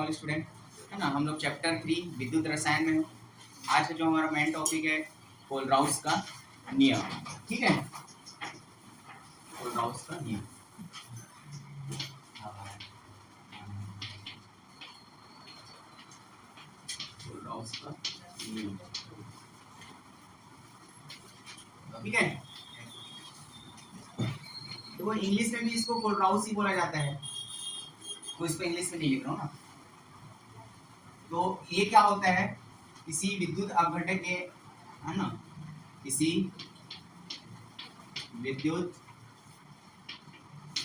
All student, है ना। हम लोग चैप्टर 3 विद्युत रसायन में हैं। आज का जो हमारा मेन टॉपिक है कोलराउस का नियम, ठीक है। कोलराउस का नियम, कोलराउस का नियम, ठीक है। तो वो इंग्लिश में भी इसको कोलराउस ही बोला जाता है, तो इसको इंग्लिश में नहीं लिख रहा हूँ ना। तो ये क्या होता है, किसी विद्युत अपघटक के, है ना, किसी विद्युत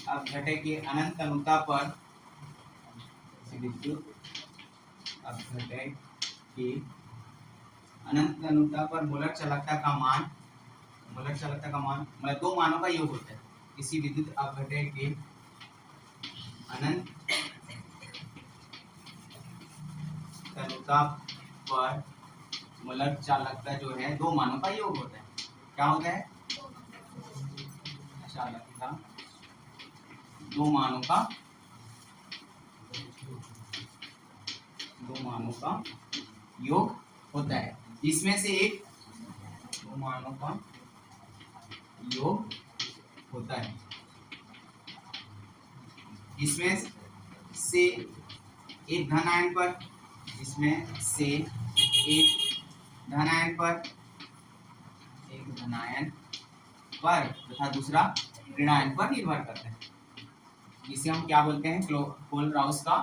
अपघटक के अनंत अनुता पर, विद्युत अपघटक के अनंत अनुता पर मोलर चालकता का मान, मतलब दो मानों का योग होता है। किसी विद्युत अपघटक के अनंत अनुता पर मोलर चालकता जो है दो मानों का योग होता है। क्या होता है? चालकता दो मानों का योग होता है। इसमें से एक दो मानों का योग होता है। इसमें से एक धन आयन पर, इसमें से एक धन आयन पर, तथा दूसरा ऋण आयन पर निर्भर करता है। इसे हम क्या बोलते हैं? कोलराउस का,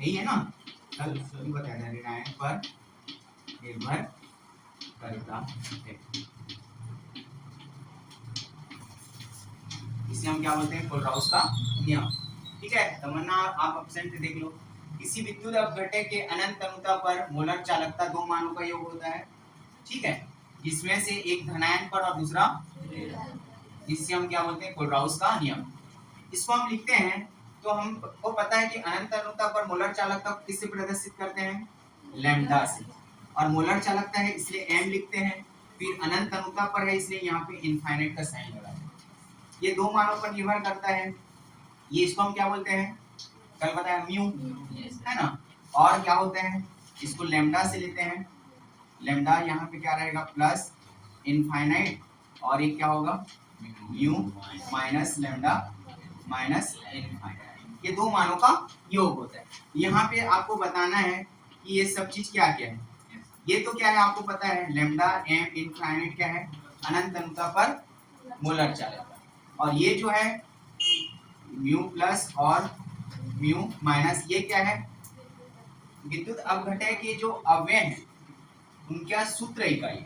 यही है ना, कल बताया था, ऋण आयन पर निर्भर करता है। इसे हम क्या बोलते हैं? कोलराउस का नियम, ठीक है। तमन्ना आप ऑप्शन देख लो। किसी विद्युत अपघटक के अनंत अनुता पर मोलर चालकता दो मानों का योग होता है, ठीक है। जिसमें से एक धनायन पर और दूसरा, इसे हम क्या बोलते हैं? कोलराउस का नियम। इसको हम लिखते हैं तो हमको पता है कि अनंत अनुता पर मोलर चालकता किससे प्रदर्शित करते हैं? लैम्डा से। और मोलर चालकता है इसलिए m लिखते हैं। फिर अनंत अनुता पर है इसलिए यहाँ पे इनफाइनाइट का साइन लगाते हैं। ये दो मानों पर निर्भर करता है। ये इसको हम क्या बोलते हैं? कल बताया म्यू, है ना। और क्या होते हैं? इसको लैम्डा से लेते हैं। लैम्डा यहाँ पे क्या रहेगा? प्लस इनफाइनाइट, और ये क्या होगा? Mu minus lambda minus infinite. ये दो मानों का योग होता है। यहाँ पे आपको बताना है कि ये सब चीज क्या क्या है। ये तो क्या है आपको पता है, लैम्डा एम इनफाइनाइट क्या है? अनंत अनुता पर मोलर चालकता। और ये जो है म्यू प्लस और म्यू माइनस, ये क्या है? विद्युत अपघटक के जो अवयव हैं उनका सूत्र इकाई।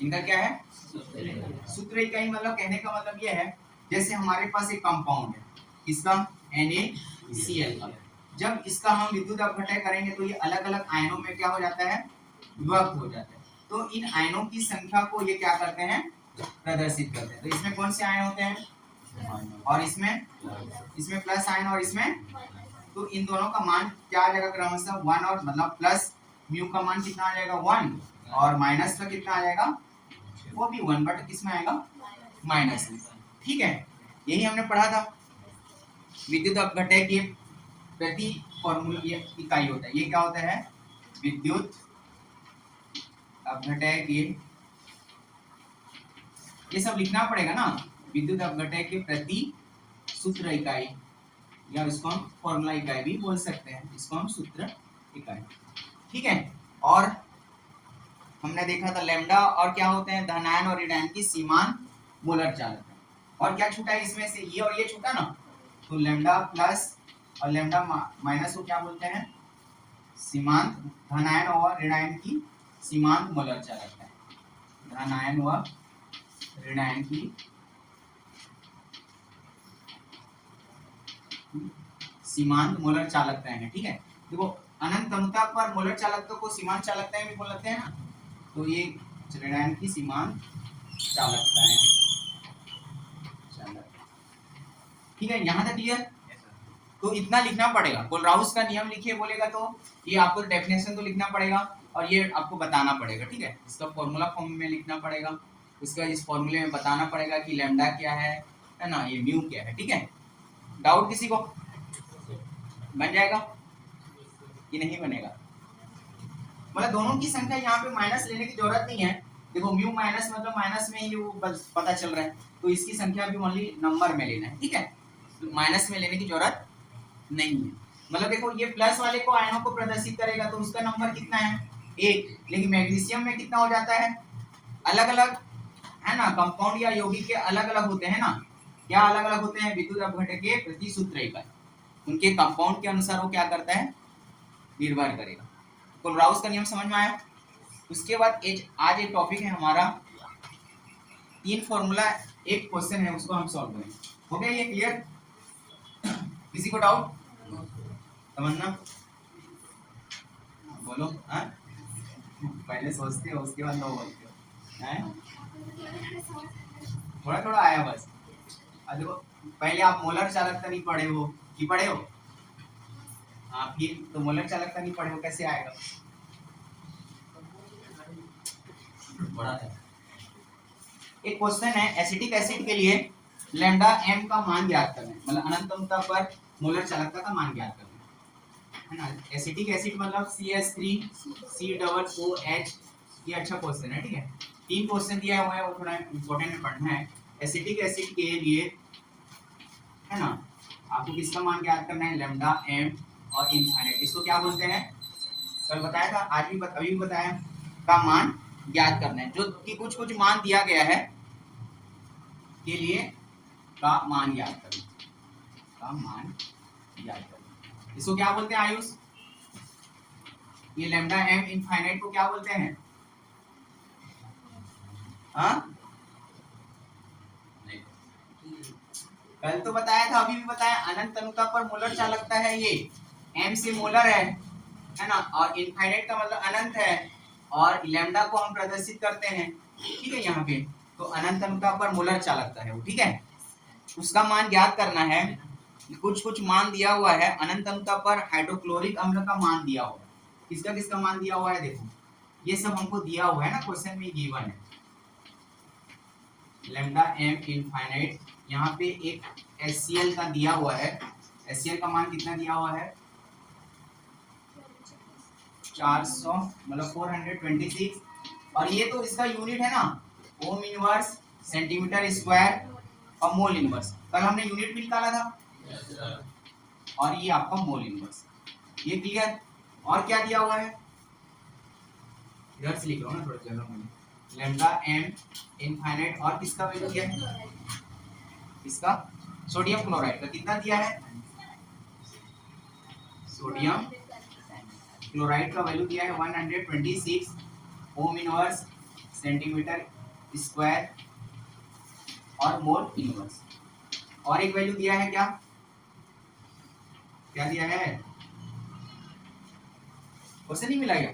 इनका क्या है? सूत्र इकाई। मतलब कहने का मतलब ये है, जैसे हमारे पास एक कंपाउंड है, इसका NaCl। जब इसका हम विद्युत अपघटन करेंगे तो ये अलग अलग आयनों में क्या हो जाता है? विभक्त हो जाता है। तो इन आयनों की संख्या को ये क्या करते हैं? प्रदर्शित करते हैं। तो इसमें कौन से आयन होते हैं? और इसमें प्लस आयन, और इसमें, तो इन दोनों का मान क्या आ जाएगा? क्रमशः 1, और मतलब प्लस म्यू का मान कितना आ जाएगा? 1, और माइनस का कितना आ जाएगा? वो भी 1, बट किसमें आएगा? माइनस में, ठीक है। यही हमने पढ़ा था। विद्युत अपघटक के प्रति फॉर्मूला इकाई होता है। ये क्या होता है? विद्युत अपघटक के, ये सब लिखना पड़ेगा ना। विद्युत अपघटक के प्रति सूत्र इकाई, या इसको हम फॉर्मूला इकाई भी बोल सकते हैं। इसको हम सूत्र इकाई, ठीक है। और हमने देखा था लैम्डा और क्या होते हैं? धनायन और ऋणायन की सीमांत मोलर चालकता। और क्या छूटा है इसमें से? ये और ये छूटा ना। तो लैम्डा प्लस और लैम्डा माइनस को क्या बोलते हैं? सीमांत, धनायन और ऋणायन की सीमांत मोलर चालकता है। धनायन व ऋणायन की सीमांत मोलर चालकताएं हैं, ठीक है। देखो अनंत अनुता पर मोलर चालकता को सीमांत चालकताएं भी बोलते हैं ना। तो ये ऋणायन की सीमांत चालकताएं, ठीक है। यहाँ तक क्लियर? तो इतना लिखना पड़ेगा। कोलराउस का नियम लिखिए बोलेगा तो ये आपको डेफिनेशन तो लिखना पड़ेगा और ये आपको बताना पड़ेगा, ठीक है। इसका फॉर्मूला फॉर्म में लिखना पड़ेगा। उसके बाद इस फॉर्मूले में बताना पड़ेगा कि लैम्डा क्या है ना, ये म्यू क्या है, ठीक है। डाउट किसी को? बन जाएगा कि नहीं बनेगा? मतलब दोनों की संख्या यहाँ पे माइनस लेने की जरूरत नहीं है। देखो म्यू माइनस मतलब माइनस में ही वो पता चल रहा है, तो इसकी संख्या भी ओनली नंबर में लेना है, ठीक है, माइनस में लेने की जरूरत नहीं है। मतलब देखो ये प्लस वाले को आयनों को प्रदर्शित करेगा तो उसका नंबर कितना है 1, लेकिन मैग्नीशियम में कितना हो जाता है, अलग अलग है ना, कंपाउंड या यौगिक के अलग अलग होते हैं ना, क्या अलग अलग होते हैं, विद्युत अपघटन के प्रति सूत्र इकाई, उनके कंपाउंड के अनुसार वो क्या करता है, निर्भर करेगा। कोलराउस का नियम समझ में आया? उसके बाद आज एक टॉपिक है हमारा 3 फॉर्मूला 1 क्वेश्चन है, उसको हम सॉल्व करेंगे। हो गया ये क्लियर? किसी को डाउट? तमन्ना बोलो। हाँ पहले सोचते हो उसके बाद नो बोलते हो हैं? थोड़ा थोड़ा आया बस। देखो पहले आप मोलर चालकता नहीं पढ़े हो कि पढ़े हो? हाँ फिर तो मोलर चालकता नहीं पढ़े हो कैसे आएगा? बड़ा है। एक क्वेश्चन है एसिटिक एसिड के लिए लैम्डा एम का मान ज्ञात करना है, मतलब अनंतता पर मोलर चालकता का मान ज्ञात करना है ना। एसिटिक एसिड मतलब CH3COOH, ये अच्छा क्वेश्चन है, ठीक है। 3 क्वेश्चन दिया हुआ है, वो थोड़ा इंपॉर्टेंट है, पढ़ना है। एसिटिक एसिड के लिए है ना, आपको किसका मान ज्ञात करना है, लैम्डा एम और इनफाइनाइट, इसको क्या बोलते हैं, कल बताया था, आज भी अभी भी बताया, का मान ज्ञात करना है, जो कि कुछ कुछ मान दिया गया है के लिए का मान ज्ञात करना, का मान ज्ञात करना, इसको क्या बोलते हैं आयुष? ये लैम्डा एम इनफाइनाइट को क्या बोलते हैं? हाँ कल तो बताया था, अभी भी बताया, अनंत अनुता पर मोलर चालकता है, ये एम से मोलर है ना, और इनफाइनाइट का मतलब अनंत है, और लैम्डा को हम प्रदर्शित करते हैं, ठीक है, यहाँ पे तो अनंत अनुता पर मोलर चालकता है वो, ठीक है। उसका मान ज्ञात करना है, कुछ कुछ मान दिया हुआ है, अनंत अनुता पर हाइड्रोक्लोरिक अम्ल का मान दिया हुआ है, किसका किसका मान दिया हुआ है, देखो ये सब हमको दिया हुआ है ना, क्वेश्चन में गिवन है, लैम्डा एम इनफाइनाइट, यहाँ पे एक HCl का दिया हुआ है, HCl का मान कितना दिया हुआ है, 400 मतलब 426, और ये तो इसका यूनिट है ना, ओम इनवर्स, सेंटीमीटर स्क्वायर और मोल इनवर्स, कल हमने यूनिट भी निकाला था, और ये आपका मोल इनवर्स, ये क्लियर। और क्या दिया हुआ है, इधर से लिख लो ना थोड़ा जगह में, लैम्डा एम इनफाइनाइट, और किसका वैल्यू दिया है, इसका सोडियम क्लोराइड का कितना दिया है, सोडियम क्लोराइड का वैल्यू दिया है 126 ओम इनवर्स, सेंटीमीटर स्क्वायर और मोल इनवर्स, और एक वैल्यू दिया है, क्या क्या दिया है, उसे नहीं मिला क्या,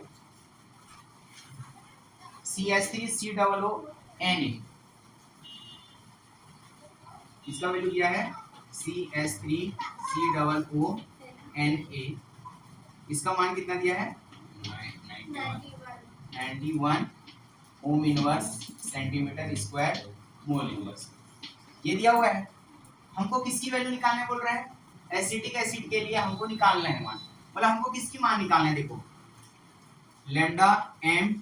CH3COONA, इसका वैल्यू दिया है CH3COONA, इसका मान कितना दिया है 91 ohm inverse, centimetre square, mole inverse, ये दिया हुआ है। हमको किसकी वैल्यू निकालने बोल रहा है, एसिटिक एसिड के लिए हमको निकालना है मान, मतलब हमको किसकी मान निकालना है, देखो लैम्डा एम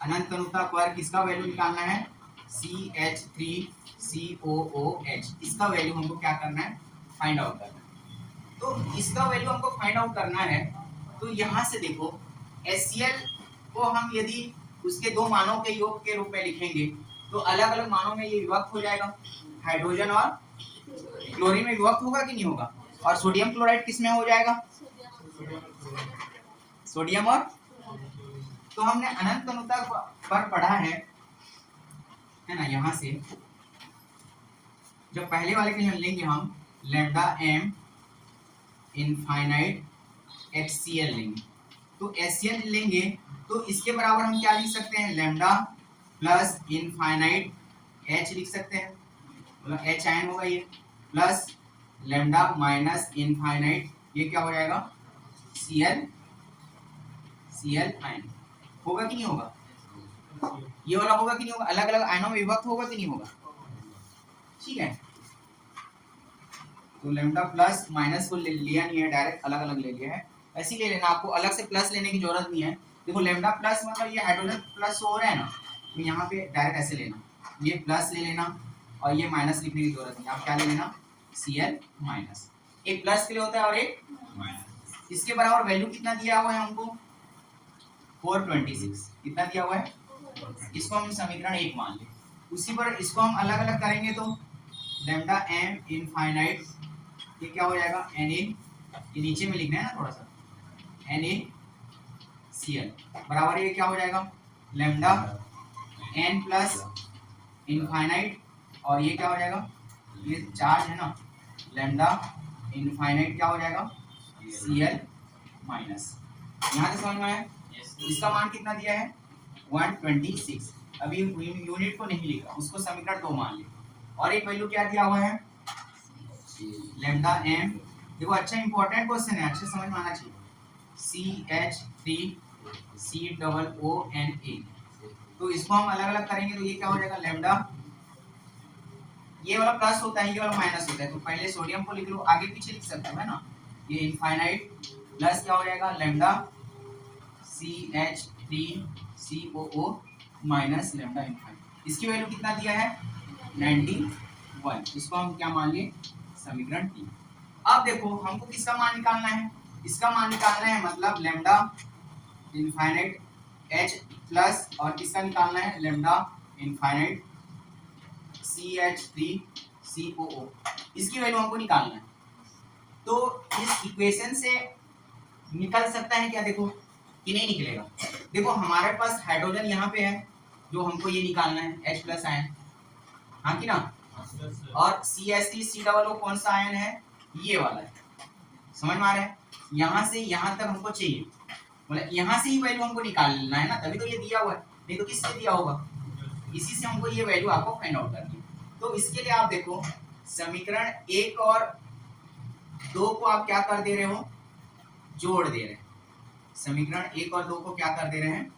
अनंत अनुता पर किसका वैल्यू निकालना है, CH3COOH, इसका वैल्यू हमको क्या करना है, फाइंड आउट करना है। तो इसका वैल्यू हमको फाइंड आउट करना है, तो यहाँ से देखो HCl को हम यदि उसके दो मानों के योग के रूप में लिखेंगे तो अलग अलग मानों में ये विभक्त हो जाएगा, हाइड्रोजन और क्लोरीन में विभक्त होगा कि नहीं होगा, और सोडियम क्लोराइड किस में हो जाएगा, सोडियम और, तो हमने अनंत अनुता पर पढ़ा है ना, यहाँ से जब पहले वाले के लिए लेंगे हम लैम्डा एम इनफाइनाइट HCl लेंगे, तो HCl लेंगे तो इसके बराबर हम क्या लिख सकते हैं, लैम्डा प्लस इनफाइनाइट H लिख सकते हैं, मतलब H आयन होगा ये, प्लस लैम्डा माइनस इनफाइनाइट, ये क्या हो जाएगा Cl आयन, होगा कि नहीं होगा, ये वाला होगा कि नहीं होगा, अलग अलग आयनों में विभक्त होगा कि नहीं होगा, ठीक है। तो लेमडा प्लस माइनस को लिया नहीं है, डायरेक्ट अलग अलग ले लिया है। ऐसे ही ले लेना, आपको अलग से प्लस लेने की जरूरत नहीं है। देखो लेमडा प्लस मतलब ये हाइड्रोजन प्लस हो रहा है ना, तो यहाँ पे डायरेक्ट ऐसे लेना, ये प्लस ले लेना और ये माइनस लिखने की जरूरत नहीं, आप क्या ले लेना Cl माइनस। एक प्लस के लिए होता है और एक माइनस। इसके बराबर वैल्यू कितना दिया हुआ है हमको 426, कितना दिया हुआ है, इसको हम समीकरण 1 मान लें। उसी पर इसको हम अलग अलग करेंगे तो लेमडा m इनफाइनाइट ये क्या हो जाएगा Na, ये नीचे में लिखना है ना थोड़ा सा, NaCl बराबर ये क्या हो जाएगा लेमडा n प्लस इनफाइनाइट और ये क्या हो जाएगा, ये चार्ज है ना, लेमडा इनफाइनाइट क्या हो जाएगा Cl माइनस। यहाँ से समझ में आया। इसका मान कितना दिया है 126। अभी यूनिट को नहीं लिखा, उसको समीकरण 2 मान लिया। और एक वैल्यू क्या दिया हुआ है लेमडा m। देखो अच्छा इंपॉर्टेंट क्वेश्चन है, अच्छे समझ में आना चाहिए। CH3COONA, तो इसको हम अलग अलग करेंगे तो ये क्या हो जाएगा लेमडा, ये वाला प्लस होता है ये वाला माइनस होता है, तो पहले सोडियम को लिख लो, आगे पीछे लिख सकते हो है ना। ये इनफाइनाइट प्लस क्या हो जाएगा lambda CH3COO minus lambda infinite. इसकी वैल्यू कितना दिया है 91, इसको हम क्या मान लिए समीकरण 3। अब देखो हमको किसका मान निकालना है, इसका मान निकालना है, मतलब लेमडा इनफाइनाइट H प्लस और किसका निकालना है लेमडा इनफाइनाइट CH3COO, इसकी वैल्यू हमको निकालना है। तो इस इक्वेशन से निकल सकता है क्या, देखो कि नहीं निकलेगा। देखो हमारे पास हाइड्रोजन यहाँ पे है जो हमको ये निकालना है H प्लस आयन, हाँ कि ना, और CH3COO कौन सा आयन है, ये वाला है, समझ में आ रहा है। यहाँ से यहाँ तक हमको चाहिए, मतलब यहाँ से ही वैल्यू हमको निकालना है ना, तभी तो ये दिया हुआ है, नहीं तो किससे दिया होगा, इसी से हमको ये वैल्यू आपको फाइंड आउट करनी है। तो इसके लिए आप देखो समीकरण 1 और 2 को आप क्या कर दे रहे हो, जोड़ दे रहे हैं। समीकरण 1 और 2 को क्या कर दे रहे हैं,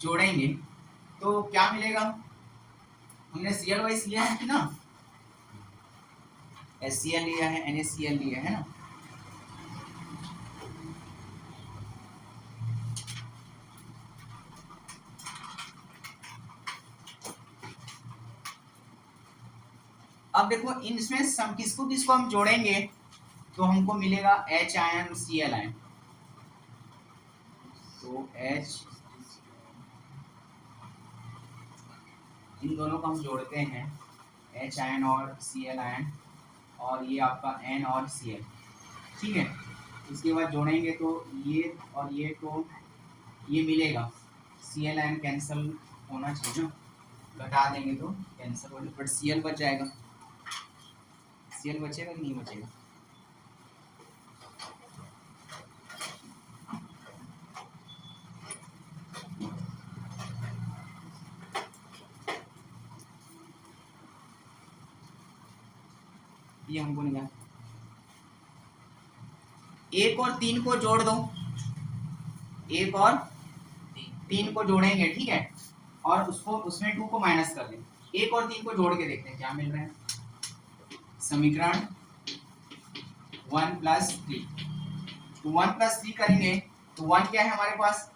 जोड़ेंगे तो क्या मिलेगा, हमने Cl वाइज लिया है कि ना, HCl लिया है, NaCl लिया है ना। अब देखो इसमें किसको किसको हम जोड़ेंगे तो हमको मिलेगा H आयन और Cl आयन। तो H, इन दोनों को हम जोड़ते हैं H आयन और Cl आयन, और ये आपका N और Cl, ठीक है। इसके बाद जोड़ेंगे तो ये और ये, तो ये मिलेगा Cl आयन कैंसिल होना चाहिए ना, घटा देंगे तो कैंसिल हो जाएगा, बट Cl बच जाएगा। Cl बचेगा कि नहीं बचेगा, ये हमको निकाल। 1 और 3 को जोड़ दो, 1 और 3 को जोड़ेंगे, ठीक है, और उसको उसमें 2 को माइनस कर दें। 1 और 3 को जोड़ के देखते हैं क्या मिल रहा है। समीकरण 1 प्लस 3, तो 1 प्लस 3 करेंगे तो 1 क्या है हमारे पास,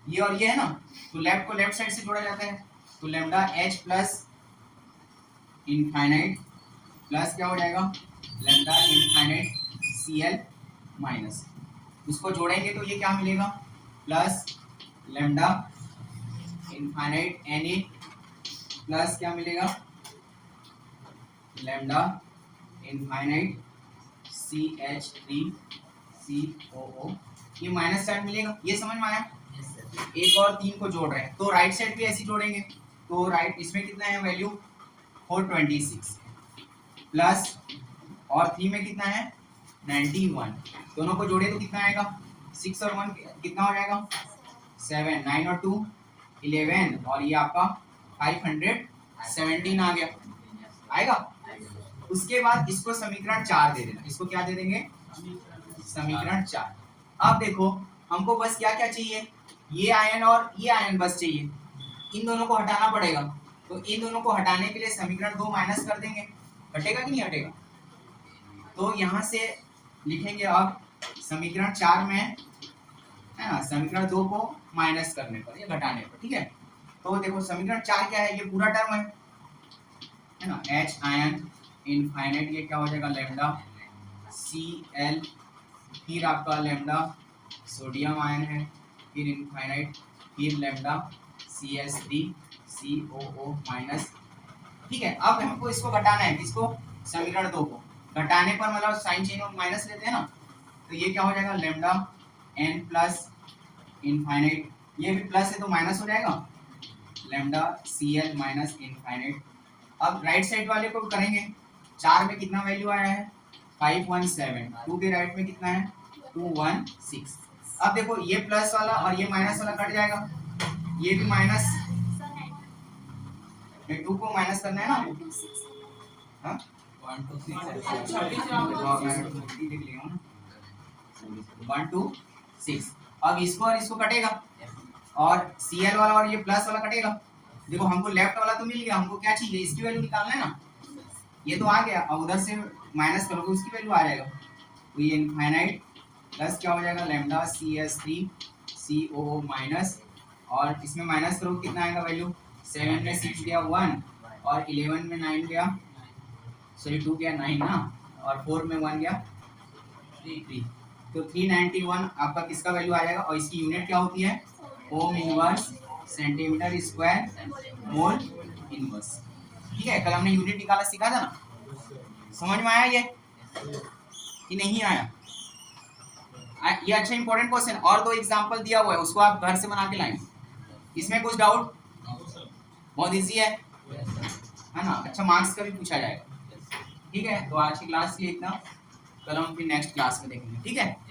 ये और ये है ना, तो लेफ्ट को लेफ्ट साइड से जोड़ा जाता है, तो lambda H plus infinite plus क्या हो जाएगा लेमडा इनफाइनाइट Cl माइनस, उसको जोड़ेंगे तो ये क्या मिलेगा plus lambda infinite Na plus क्या मिलेगा लेमडा इनफाइनाइट CH3COO, ये माइनस साइड मिलेगा, ये समझ में आया। 1 और 3 को जोड़ रहे हैं तो राइट साइड भी ऐसे जोड़ेंगे, तो राइट इसमें कितना है वैल्यू 426 प्लस और 3 में कितना है 91, दोनों को जोड़े तो कितना आएगा 6 और 1 कितना हो जाएगा 7, 9 और 2 11, और ये आपका 517 आ गया, आएगा। उसके बाद इसको समीकरण 4 दे देना, इसको क्या दे देंगे समीकरण 4। अब देखो हमको बस क्या क्या चाहिए, ये आयन और ये आयन बस चाहिए, इन दोनों को हटाना पड़ेगा, तो इन दोनों को हटाने के लिए समीकरण 2 माइनस कर देंगे, हटेगा कि नहीं हटेगा, तो यहाँ से लिखेंगे अब समीकरण 4 में, है ना, समीकरण 2 को माइनस करने पर या घटाने पर, ठीक है। तो देखो समीकरण 4 क्या है, ये पूरा टर्म है ना, एच आयन इनफाइनाइट, ये क्या हो जाएगा लैम्डा Cl, फिर आपका लैम्डा सोडियम आयन है, फिर इनफाइनाइट, फिर लैम्डा CH3COO माइनस, ठीक है। अब हमको इसको घटाना है, किसको, समीकरण 2 को। घटाने पर मतलब साइन चेंज और माइनस लेते हैं ना, तो ये क्या हो जाएगा लैम्डा n प्लस इनफाइनाइट, ये भी प्लस है तो माइनस हो जाएगा, लैम्डा Cl माइनस इनफाइनाइट। अब राइट साइड वाले को करेंगे, 4 में कितना वैल्यू आया है 517, 2 के राइट में कितना है 216। अब देखो ये प्लस वाला और ये माइनस वाला कट जाएगा, ये भी माइनस, 2 को माइनस करना है ना, हाँ 1 to 6। अब इसको और इसको कटेगा और Cl वाला और ये प्लस वाला कटेगा। देखो हमको लेफ्ट वाला तो मिल गया, हमको क्या चाहिए, इसकी वैल्यू निकालना है ना, ये तो आ गया, और उधर से माइनस करोगे उसकी वैल्यू आ जाएगा, तो ये इनफाइनाइट प्लस क्या हो जाएगा लैम्डा CH3COO माइनस, और इसमें माइनस करोगे कितना आएगा वैल्यू, 7 में 6 गया 1, और 11 में 9 गया, सॉरी 2 गया 9 ना, और 4 में 1 गया 3, तो 391 आपका किसका वैल्यू आ जाएगा। और इसकी यूनिट क्या होती है, ohm inverse centimetre square mole inverse, ठीक है। कल हमने यूनिट निकाला सीखा था ना, समझ में आया ये कि नहीं आया, ये अच्छा इंपॉर्टेंट क्वेश्चन। और 2 एग्जांपल दिया हुआ है, उसको आप घर से बना के लाएं, इसमें कुछ डाउट, बहुत इजी है ना, अच्छा मार्क्स का भी पूछा जाएगा, ठीक है। तो आज की क्लास के लिए इतना, कल हम फिर नेक्स्ट क्लास में देखेंगे, ठीक है।